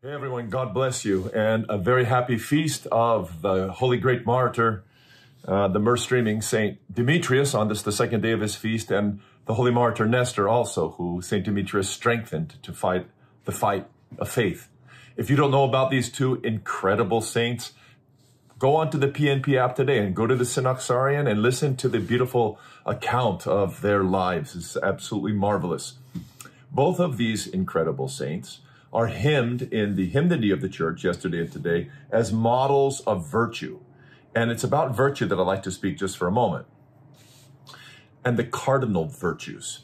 Hey everyone, God bless you, and a very happy feast of the Holy Great Martyr, the Mir streaming Saint Demetrius on this, the second day of his feast, and the Holy Martyr Nectar also, who Saint Demetrius strengthened to fight the fight of faith. If you don't know about these two incredible saints, go onto the PNP app today and go to the Synaxarion and listen to the beautiful account of their lives. It's absolutely marvelous. Both of these incredible saints are hymned in the hymnody of the church yesterday and today as models of virtue. And it's about virtue that I'd like to speak just for a moment. And the cardinal virtues.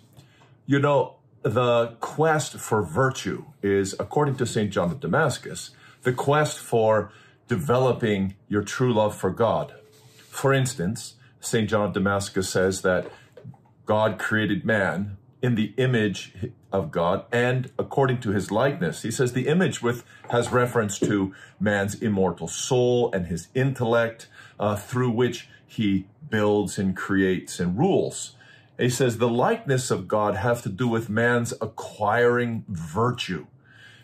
You know, the quest for virtue is, according to St. John of Damascus, the quest for developing your true love for God. For instance, St. John of Damascus says that God created man in the image of God and according to his likeness. He says the image has reference to man's immortal soul and his intellect through which he builds and creates and rules. He says the likeness of God has to do with man's acquiring virtue.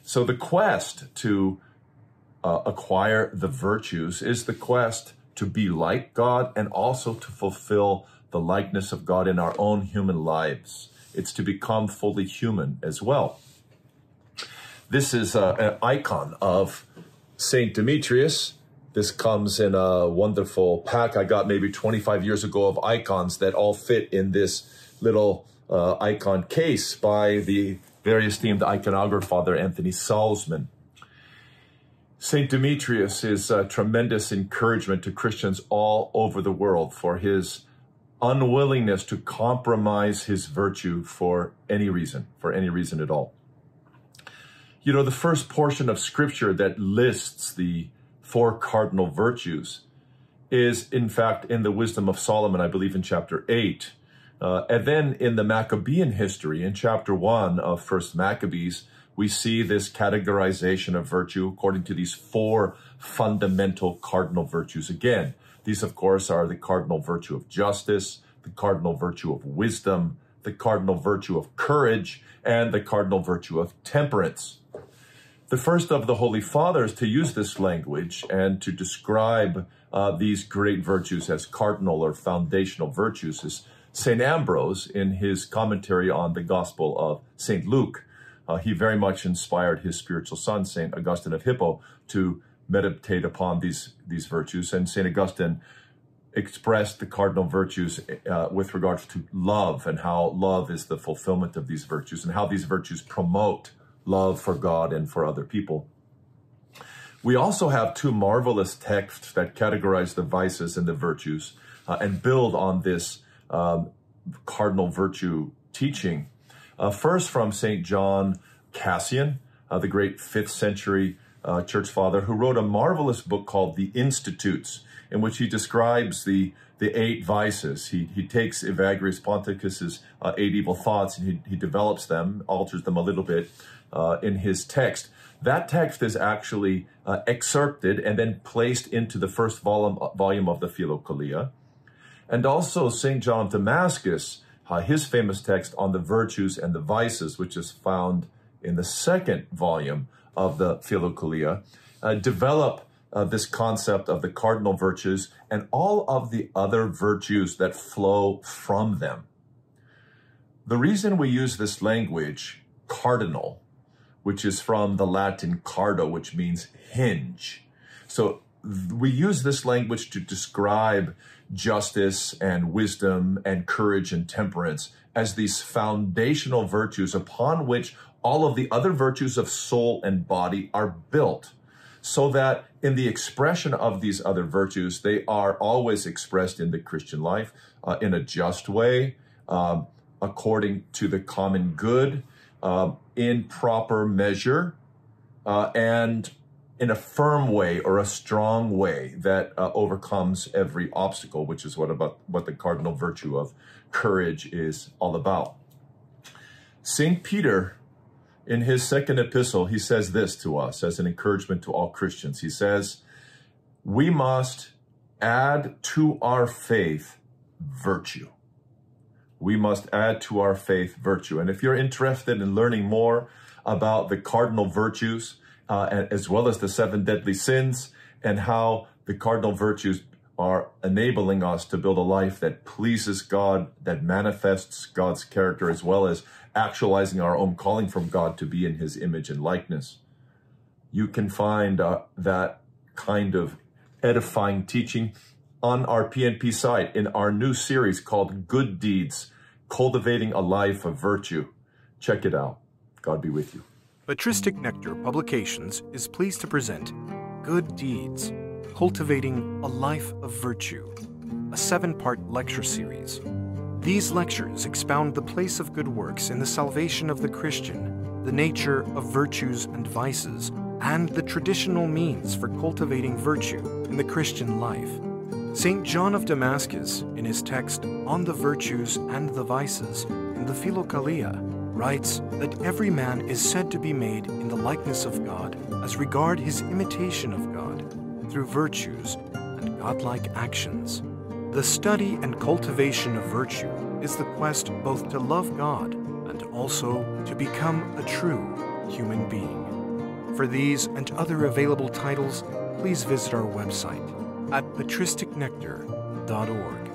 So the quest to acquire the virtues is the quest to be like God and also to fulfill the likeness of God in our own human lives. It's to become fully human as well. This is an icon of Saint Demetrius. This comes in a wonderful pack I got maybe 25 years ago of icons that all fit in this little icon case by the very esteemed iconographer, Father Anthony Salzman. Saint Demetrius is a tremendous encouragement to Christians all over the world for his unwillingness to compromise his virtue for any reason at all. You know, the first portion of scripture that lists the four cardinal virtues is, in fact, in the Wisdom of Solomon, I believe in chapter 8. And then in the Maccabean history, in chapter 1 of First Maccabees, we see this categorization of virtue according to these four fundamental cardinal virtues. Again, these, of course, are the cardinal virtue of justice, the cardinal virtue of wisdom, the cardinal virtue of courage, and the cardinal virtue of temperance. The first of the Holy Fathers to use this language and to describe these great virtues as cardinal or foundational virtues is St. Ambrose in his commentary on the Gospel of St. Luke. He very much inspired his spiritual son, St. Augustine of Hippo, to meditate upon these virtues. And St. Augustine expressed the cardinal virtues with regards to love and how love is the fulfillment of these virtues and how these virtues promote love for God and for other people. We also have two marvelous texts that categorize the vices and the virtues and build on this cardinal virtue teaching. First from St. John Cassian, the great 5th century church father, who wrote a marvelous book called The Institutes, in which he describes the 8 vices. He takes Evagrius Ponticus's 8 evil thoughts and he develops them, alters them a little bit in his text. That text is actually excerpted and then placed into the first volume of the Philokalia. And also St. John of Damascus, his famous text on the virtues and the vices, which is found in the second volume of the Philokalia, develop this concept of the cardinal virtues and all of the other virtues that flow from them. The reason we use this language, cardinal, which is from the Latin cardo, which means hinge. So we use this language to describe justice and wisdom and courage and temperance as these foundational virtues upon which all of the other virtues of soul and body are built, so that in the expression of these other virtues, they are always expressed in the Christian life in a just way, according to the common good, in proper measure, and in a firm way or a strong way that overcomes every obstacle, which is what the cardinal virtue of courage is all about. St. Peter, in his second epistle, he says this to us as an encouragement to all Christians. He says, we must add to our faith virtue. We must add to our faith virtue. And if you're interested in learning more about the cardinal virtues as well as the 7 deadly sins, and how the cardinal virtues are enabling us to build a life that pleases God, that manifests God's character, as well as actualizing our own calling from God to be in his image and likeness. You can find that kind of edifying teaching on our PNP site in our new series called Good Deeds, Cultivating a Life of Virtue. Check it out. God be with you. Patristic Nectar Publications is pleased to present Good Deeds, Cultivating a Life of Virtue, a 7-part lecture series. These lectures expound the place of good works in the salvation of the Christian, the nature of virtues and vices, and the traditional means for cultivating virtue in the Christian life. St. John of Damascus, in his text On the Virtues and the Vices in the Philokalia, writes that every man is said to be made in the likeness of God as regard his imitation of God through virtues and godlike actions. The study and cultivation of virtue is the quest both to love God and also to become a true human being. For these and other available titles, please visit our website at patristicnectar.org.